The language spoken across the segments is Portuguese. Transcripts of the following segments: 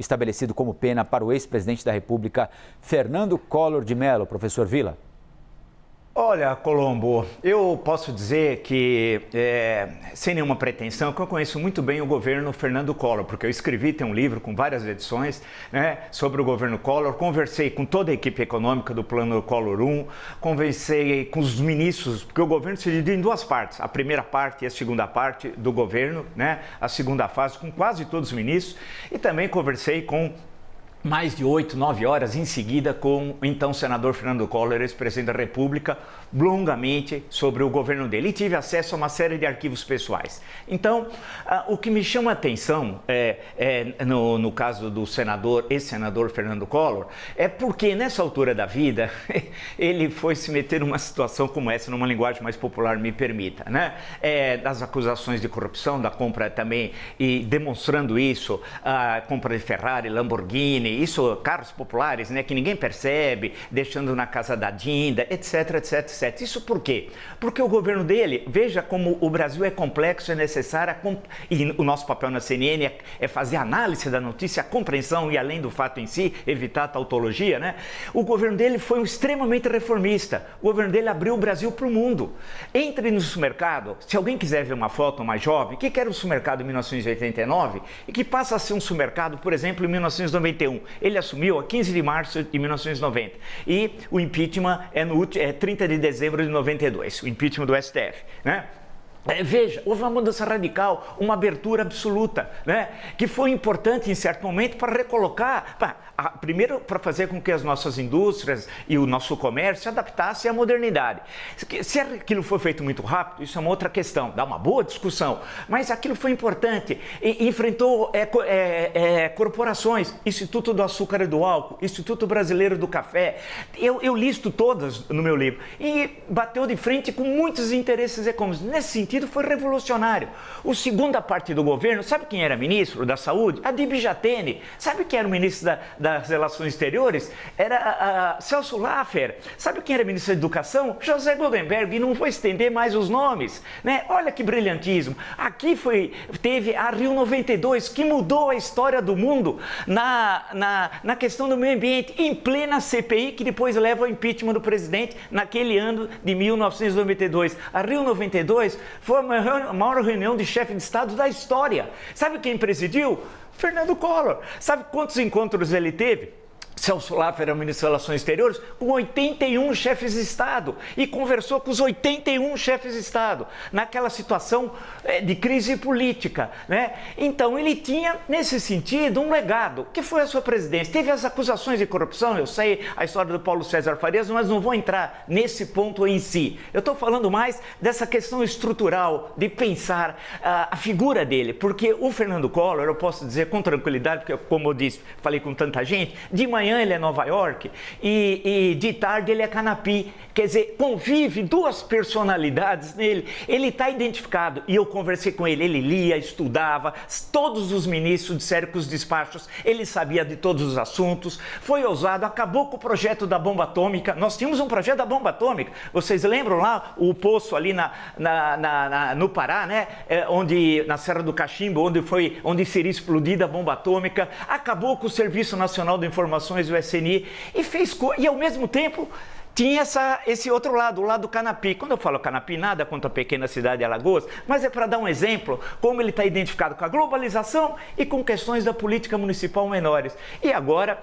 estabelecido como pena para o ex-presidente da República, Fernando Collor de Mello. Professor Vila. Olha, Colombo, eu posso dizer que, sem nenhuma pretensão, que eu conheço muito bem o governo Fernando Collor, porque eu escrevi, tem um livro com várias edições, né, sobre o governo Collor, conversei com toda a equipe econômica do Plano Collor 1, conversei com os ministros, porque o governo se divide em duas partes, a primeira parte e a segunda parte do governo, né, a segunda fase, com quase todos os ministros, e também conversei com mais de 8, 9 horas em seguida com o então senador Fernando Collor, ex-presidente da República, longamente sobre o governo dele. E tive acesso a uma série de arquivos pessoais. Então, o que me chama a atenção, no caso do ex-senador Fernando Collor, é porque nessa altura da vida, ele foi se meter numa situação como essa, numa linguagem mais popular, me permita, né? Das acusações de corrupção, da compra também, e demonstrando isso, a compra de Ferrari, Lamborghini, isso, carros populares, né, que ninguém percebe, deixando na casa da Dinda, etc, etc, etc. Isso por quê? Porque o governo dele, veja como o Brasil é complexo, é necessário, e o nosso papel na CNN é fazer análise da notícia, a compreensão e além do fato em si, evitar a tautologia, né? O governo dele foi extremamente reformista. O governo dele abriu o Brasil para o mundo. Entre no supermercado, se alguém quiser ver uma foto mais jovem, o que era o supermercado em 1989 e que passa a ser um supermercado, por exemplo, em 1991. Ele assumiu a 15 de março de 1990 e o impeachment é 30 de dezembro de 92, o impeachment do STF, né? Veja, houve uma mudança radical, uma abertura absoluta, né? Que foi importante em certo momento para recolocar, primeiro para fazer com que as nossas indústrias e o nosso comércio se adaptassem à modernidade. Se aquilo foi feito muito rápido, isso é uma outra questão, dá uma boa discussão, mas aquilo foi importante, enfrentou corporações, Instituto do Açúcar e do Álcool, Instituto Brasileiro do Café, eu listo todas no meu livro, e bateu de frente com muitos interesses econômicos. Nesse sentido, foi revolucionário. O segunda parte do governo, sabe quem era ministro da Saúde? Adib Jatene. Sabe quem era o ministro das Relações Exteriores? Era Celso Laffer. Sabe quem era ministro da Educação? José Goldenberg. E não vou estender mais os nomes, né? Olha que brilhantismo. Aqui teve a Rio 92, que mudou a história do mundo na questão do meio ambiente, em plena CPI, que depois leva ao impeachment do presidente naquele ano de 1992. A Rio 92 foi a maior reunião de chefe de Estado da história. Sabe quem presidiu? Fernando Collor. Sabe quantos encontros ele teve? Celso Laffer era ministro das Relações Exteriores, com 81 chefes de Estado, e conversou com os 81 chefes de Estado, naquela situação de crise política, né? Então, ele tinha, nesse sentido, um legado, que foi a sua presidência. Teve as acusações de corrupção, eu sei a história do Paulo César Farias, mas não vou entrar nesse ponto em si. Eu estou falando mais dessa questão estrutural, de pensar a figura dele, porque o Fernando Collor, eu posso dizer com tranquilidade, porque, como eu disse, falei com tanta gente, de manhã ele é Nova York e de tarde ele é Canapi. Quer dizer, convive duas personalidades nele. Ele está identificado, e eu conversei com ele, ele lia, estudava, todos os ministros disseram que os despachos, ele sabia de todos os assuntos, foi ousado, acabou com o projeto da bomba atômica. Nós tínhamos um projeto da bomba atômica, vocês lembram lá o poço ali no Pará, né? Na Serra do Cachimbo, onde seria explodida a bomba atômica, acabou com o Serviço Nacional de Informações do SNI e ao mesmo tempo tinha esse outro lado, o lado do Canapi. Quando eu falo Canapi, nada contra a pequena cidade de Alagoas, mas é para dar um exemplo como ele está identificado com a globalização e com questões da política municipal menores. E agora,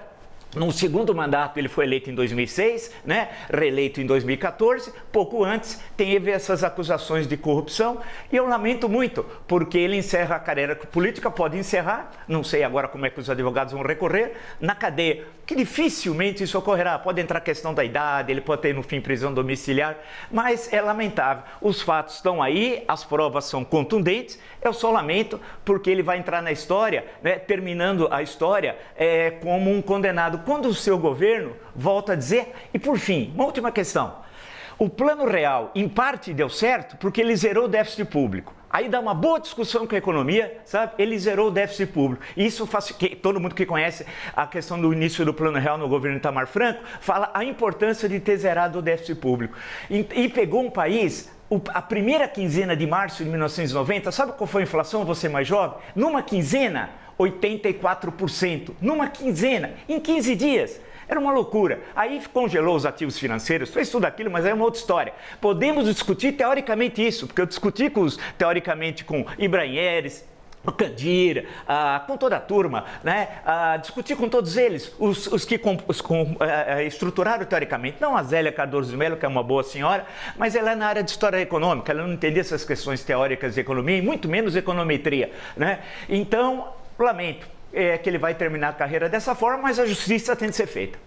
no segundo mandato, ele foi eleito em 2006, né? Reeleito em 2014, pouco antes teve essas acusações de corrupção, e eu lamento muito, porque ele encerra a carreira política, pode encerrar, não sei agora como é que os advogados vão recorrer, na cadeia, que dificilmente isso ocorrerá, pode entrar a questão da idade, ele pode ter no fim prisão domiciliar, mas é lamentável, os fatos estão aí, as provas são contundentes, eu só lamento porque ele vai entrar na história, né, terminando a história como um condenado. Quando o seu governo volta a dizer, e por fim, uma última questão, o Plano Real em parte deu certo porque ele zerou o déficit público. Aí dá uma boa discussão com a economia, sabe? Ele zerou o déficit público. E isso faz que todo mundo que conhece a questão do início do Plano Real no governo Itamar Franco fala a importância de ter zerado o déficit público. E pegou um país, a primeira quinzena de março de 1990, sabe qual foi a inflação, você mais jovem? Numa quinzena, 84%, numa quinzena, em 15 dias. Era uma loucura. Aí congelou os ativos financeiros, fez tudo aquilo, mas é uma outra história. Podemos discutir teoricamente isso, porque eu discuti teoricamente com Ibrahim Eres, o Candira, com toda a turma, né? Discutir com todos eles, os que estruturaram teoricamente, não a Zélia Cardoso de Mello, que é uma boa senhora, mas ela é na área de história econômica, ela não entendia essas questões teóricas de economia e muito menos econometria, né? Então, lamento que ele vai terminar a carreira dessa forma, mas a justiça tem de ser feita.